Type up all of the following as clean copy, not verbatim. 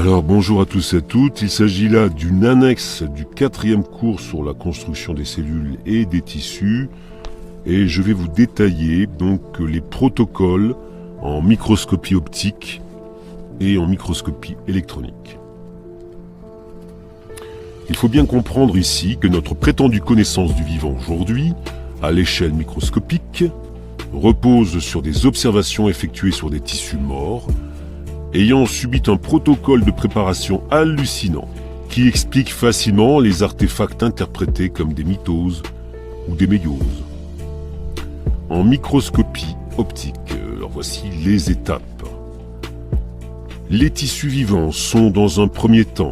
Alors bonjour à tous et à toutes, il s'agit là d'une annexe du 4e cours sur la construction des cellules et des tissus et je vais vous détailler donc les protocoles en microscopie optique et en microscopie électronique. Il faut bien comprendre ici que notre prétendue connaissance du vivant aujourd'hui, à l'échelle microscopique, repose sur des observations effectuées sur des tissus morts, ayant subi un protocole de préparation hallucinant qui explique facilement les artefacts interprétés comme des mitoses ou des méioses. En microscopie optique, alors voici les étapes. Les tissus vivants sont dans un premier temps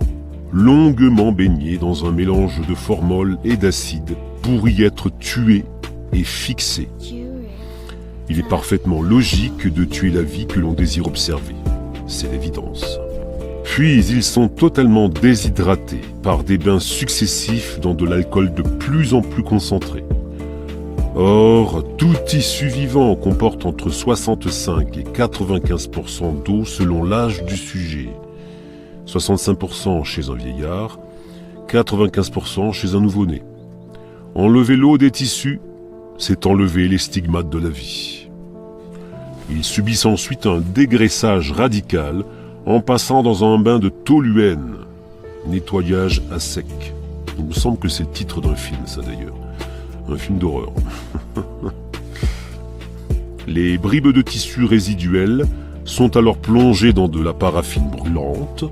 longuement baignés dans un mélange de formol et d'acide pour y être tués et fixés. Il est parfaitement logique de tuer la vie que l'on désire observer. C'est l'évidence. Puis ils sont totalement déshydratés par des bains successifs dans de l'alcool de plus en plus concentré. Or, tout tissu vivant comporte entre 65 et 95% d'eau selon l'âge du sujet. 65% chez un vieillard, 95% chez un nouveau-né. Enlever l'eau des tissus, c'est enlever les stigmates de la vie. Ils subissent ensuite un dégraissage radical en passant dans un bain de toluène, nettoyage à sec. Il me semble que c'est le titre d'un film, ça d'ailleurs. Un film d'horreur. Les bribes de tissu résiduelles sont alors plongées dans de la paraffine brûlante,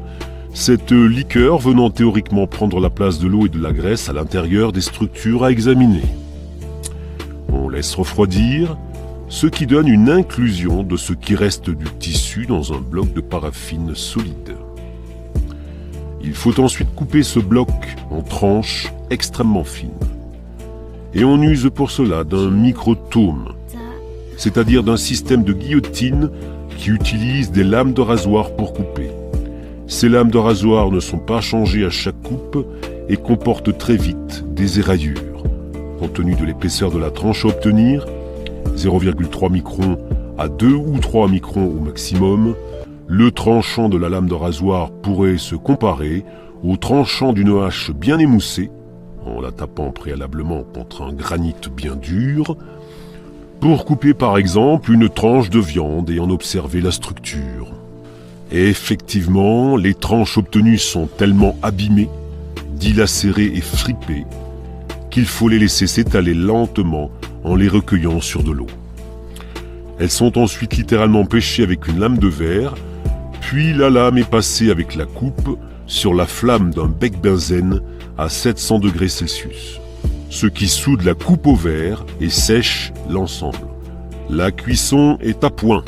cette liqueur venant théoriquement prendre la place de l'eau et de la graisse à l'intérieur des structures à examiner. On laisse refroidir, ce qui donne une inclusion de ce qui reste du tissu dans un bloc de paraffine solide. Il faut ensuite couper ce bloc en tranches extrêmement fines. Et on use pour cela d'un microtome, c'est-à-dire d'un système de guillotine qui utilise des lames de rasoir pour couper. Ces lames de rasoir ne sont pas changées à chaque coupe et comportent très vite des éraillures. Compte tenu de l'épaisseur de la tranche à obtenir, 0,3 microns à 2 ou 3 microns au maximum, le tranchant de la lame de rasoir pourrait se comparer au tranchant d'une hache bien émoussée, en la tapant préalablement contre un granit bien dur, pour couper par exemple une tranche de viande et en observer la structure. Et effectivement, les tranches obtenues sont tellement abîmées, dilacérées et fripées, qu'il faut les laisser s'étaler lentement en les recueillant sur de l'eau. Elles sont ensuite littéralement pêchées avec une lame de verre, puis la lame est passée avec la coupe sur la flamme d'un bec benzène à 700 degrés Celsius, ce qui soude la coupe au verre et sèche l'ensemble. La cuisson est à point.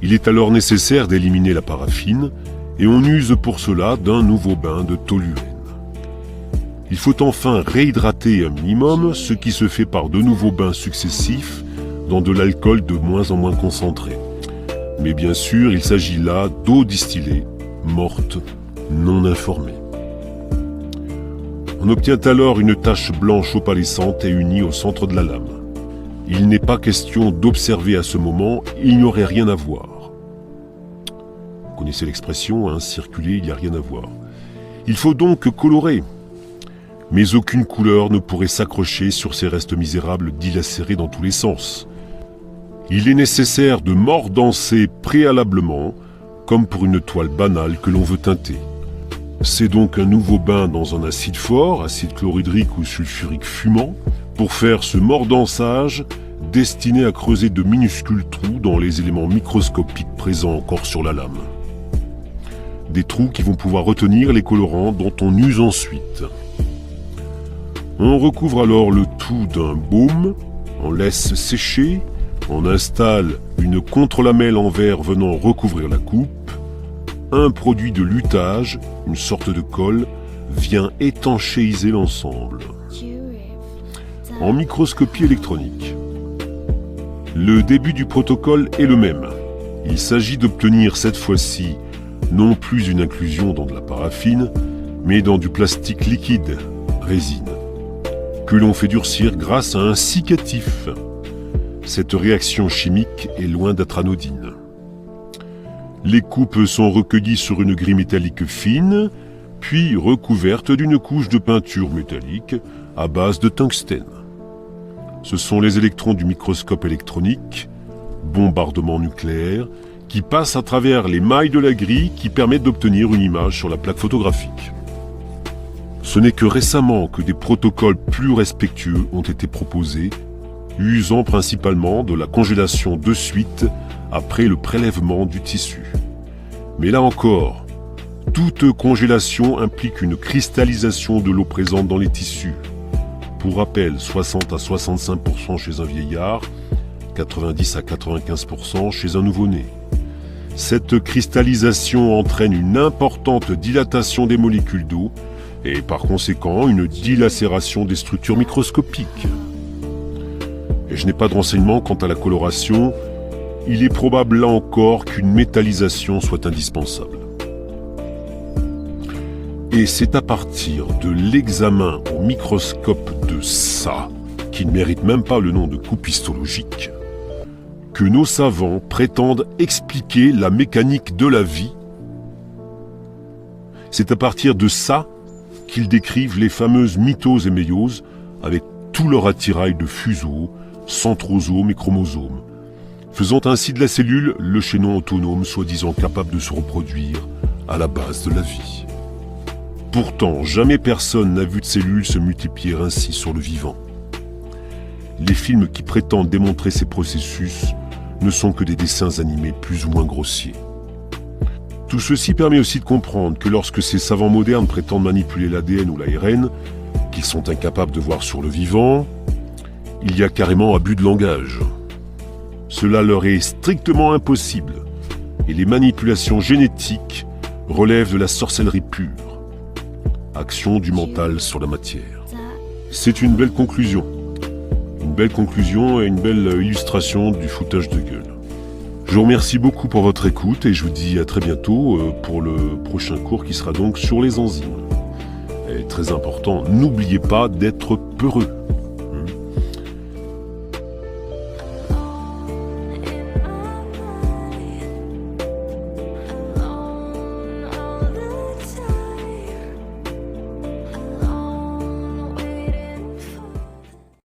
Il est alors nécessaire d'éliminer la paraffine et on use pour cela d'un nouveau bain de toluène. Il faut enfin réhydrater un minimum, ce qui se fait par de nouveaux bains successifs dans de l'alcool de moins en moins concentré. Mais bien sûr, il s'agit là d'eau distillée, morte, non informée. On obtient alors une tache blanche opalescente et unie au centre de la lame. Il n'est pas question d'observer à ce moment, il n'y aurait rien à voir. Vous connaissez l'expression, circuler, il n'y a rien à voir. Il faut donc colorer. Mais aucune couleur ne pourrait s'accrocher sur ces restes misérables dilacérés dans tous les sens. Il est nécessaire de mordancer préalablement, comme pour une toile banale que l'on veut teinter. C'est donc un nouveau bain dans un acide fort, acide chlorhydrique ou sulfurique fumant, pour faire ce mordançage destiné à creuser de minuscules trous dans les éléments microscopiques présents encore sur la lame. Des trous qui vont pouvoir retenir les colorants dont on use ensuite. On recouvre alors le tout d'un baume, on laisse sécher, on installe une contre-lamelle en verre venant recouvrir la coupe. Un produit de lutage, une sorte de colle, vient étanchéiser l'ensemble. En microscopie électronique, le début du protocole est le même. Il s'agit d'obtenir cette fois-ci non plus une inclusion dans de la paraffine, mais dans du plastique liquide, résine, que l'on fait durcir grâce à un cicatif. Cette réaction chimique est loin d'être anodine. Les coupes sont recueillies sur une grille métallique fine, puis recouvertes d'une couche de peinture métallique à base de tungstène. Ce sont les électrons du microscope électronique, bombardement nucléaire, qui passent à travers les mailles de la grille qui permettent d'obtenir une image sur la plaque photographique. Ce n'est que récemment que des protocoles plus respectueux ont été proposés, usant principalement de la congélation de suite après le prélèvement du tissu. Mais là encore, toute congélation implique une cristallisation de l'eau présente dans les tissus. Pour rappel, 60 à 65% chez un vieillard, 90 à 95% chez un nouveau-né. Cette cristallisation entraîne une importante dilatation des molécules d'eau et par conséquent une dilacération des structures microscopiques. Et je n'ai pas de renseignements quant à la coloration, il est probable là encore qu'une métallisation soit indispensable. Et c'est à partir de l'examen au microscope de ça, qui ne mérite même pas le nom de coupe histologique, que nos savants prétendent expliquer la mécanique de la vie. C'est à partir de ça qu'ils décrivent les fameuses mitoses et méioses avec tout leur attirail de fuseaux, centrosomes et chromosomes, faisant ainsi de la cellule le chaînon autonome soi-disant capable de se reproduire à la base de la vie. Pourtant, jamais personne n'a vu de cellules se multiplier ainsi sur le vivant. Les films qui prétendent démontrer ces processus ne sont que des dessins animés plus ou moins grossiers. Tout ceci permet aussi de comprendre que lorsque ces savants modernes prétendent manipuler l'ADN ou l'ARN, qu'ils sont incapables de voir sur le vivant, il y a carrément abus de langage. Cela leur est strictement impossible, et les manipulations génétiques relèvent de la sorcellerie pure. Action du mental sur la matière. C'est une belle conclusion. Une belle conclusion et une belle illustration du foutage de gueule. Je vous remercie beaucoup pour votre écoute et je vous dis à très bientôt pour le prochain cours qui sera donc sur les enzymes. Et très important, n'oubliez pas d'être peureux.